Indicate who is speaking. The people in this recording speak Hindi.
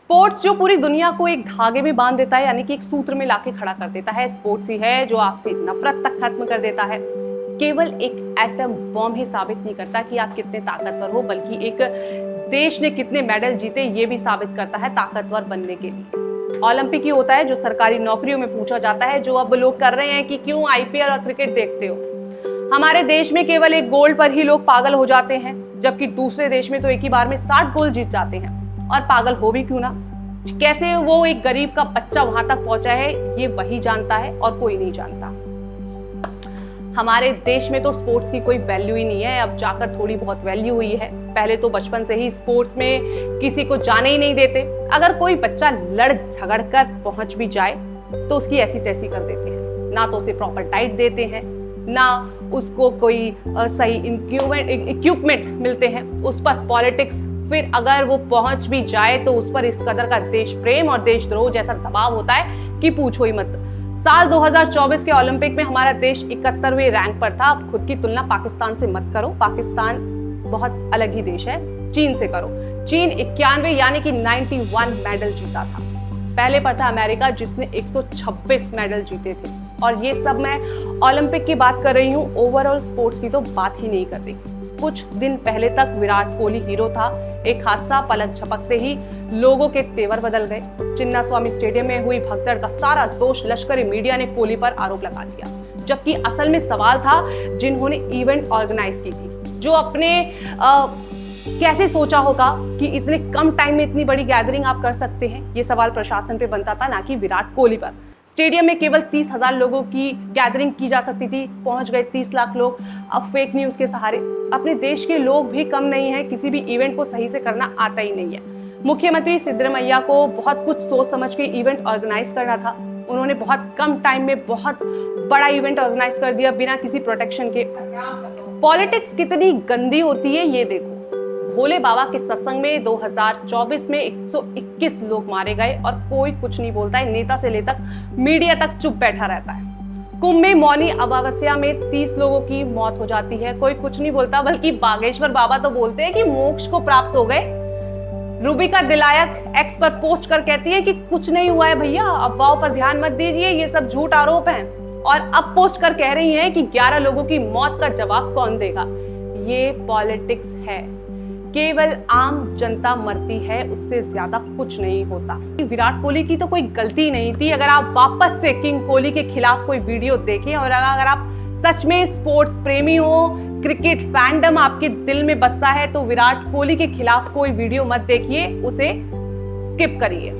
Speaker 1: स्पोर्ट्स जो पूरी दुनिया को एक धागे में बांध देता है, यानी कि एक सूत्र में लाके खड़ा कर देता है। स्पोर्ट्स ही है जो आपसे नफरत तक खत्म कर देता है। केवल एक एटम बॉम्ब ही साबित नहीं करता कि आप कितने ताकतवर हो, बल्कि एक देश ने कितने मेडल जीते ये भी साबित करता है ताकतवर बनने के लिए। ओलंपिक ही होता है जो सरकारी नौकरियों में पूछा जाता है, जो अब लोग कर रहे हैं कि क्यों आईपीएल और क्रिकेट देखते हो। हमारे देश में केवल एक गोल पर ही लोग पागल हो जाते हैं, जबकि दूसरे देश में तो एक ही बार में 60 गोल जीत जाते हैं। और पागल हो भी क्यों ना, कैसे वो एक गरीब का बच्चा वहां तक पहुंचा है ये वही जानता है और कोई नहीं जानता। हमारे देश में तो स्पोर्ट्स की कोई वैल्यू ही नहीं है, अब जाकर थोड़ी बहुत वैल्यू हुई है। पहले तो बचपन से ही स्पोर्ट्स में किसी को जाने ही नहीं देते। अगर कोई बच्चा लड़ झगड़ कर पहुंच भी जाए तो उसकी ऐसी तैसी कर देते हैं, ना तो उसे प्रॉपर डाइट देते हैं, ना उसको कोई सही इक्विपमेंट मिलते हैं, उस पर पॉलिटिक्स, फिर अगर वो पहुंच भी जाए तो उस पर इस कदर का देश प्रेम और देशद्रोह जैसा दबाव होता है कि पूछो ही मत। साल 2024 के ओलंपिक में हमारा देश 71वें रैंक पर था। अब खुद की तुलना पाकिस्तान से मत करो, पाकिस्तान बहुत अलग ही देश है। चीन से करो, चीन 91 यानी कि 91 मेडल जीता था। पहले पर था अमेरिका जिसने 126 मेडल जीते थे। और ये सब मैं ओलंपिक की बात कर रही हूँ, ओवरऑल स्पोर्ट्स की तो बात ही नहीं कर रही। कुछ दिन पहले तक विराट कोहली हीरो था, एक हादसा पलक झपकते ही लोगों के तेवर बदल गए। चिन्नास्वामी स्टेडियम में हुई भगदड़ का सारा दोष लश्करी मीडिया ने कोहली पर आरोप लगा दिया, जबकि असल में सवाल था जिन्होंने इवेंट ऑर्गेनाइज की थी, जो अपने कैसे सोचा होगा कि इतने कम टाइम में इतनी बड़ी गैदरिंग आप कर सकते हैं। ये सवाल प्रशासन पे बनता था, ना कि विराट कोहली पर। स्टेडियम में केवल 30,000 लोगों की गैदरिंग की जा सकती थी, पहुंच गए 30 लाख लोग। अब फेक न्यूज के सहारे अपने देश के लोग भी कम नहीं है, किसी भी इवेंट को सही से करना आता ही नहीं है। मुख्यमंत्री सिद्धरमैया को बहुत कुछ सोच समझ के इवेंट ऑर्गेनाइज करना था। उन्होंने बहुत कम टाइम में बहुत बड़ा इवेंट ऑर्गेनाइज कर दिया बिना किसी प्रोटेक्शन के। पॉलिटिक्स कितनी गंदी होती है ये देखो। भोले बाबा के सत्संग में 2024 में 121 लोग मारे गए और कोई कुछ नहीं बोलता है, नेता से लेकर मीडिया तक चुप बैठा रहता है। कुंभ में मौनी अमावस्या में 30 लोगों की मौत हो जाती है, कोई कुछ नहीं बोलता, बल्कि बागेश्वर बाबा तो बोलते हैं कि मोक्ष को प्राप्त हो गए। रूबिका दिलायक एक्स पर पोस्ट कर कहती है कि कुछ नहीं हुआ है भैया, अफवाहों पर ध्यान मत दीजिए, ये सब झूठ आरोप हैं। और अब पोस्ट कर कह रही हैं कि 11 लोगों की मौत का जवाब कौन देगा। ये पॉलिटिक्स है, केवल आम जनता मरती है, उससे ज्यादा कुछ नहीं होता। विराट कोहली की तो कोई गलती नहीं थी। अगर आप वापस से किंग कोहली के खिलाफ कोई वीडियो देखें और अगर आप सच में स्पोर्ट्स प्रेमी हो, क्रिकेट फैंडम आपके दिल में बसता है, तो विराट कोहली के खिलाफ कोई वीडियो मत देखिए, उसे स्किप करिए।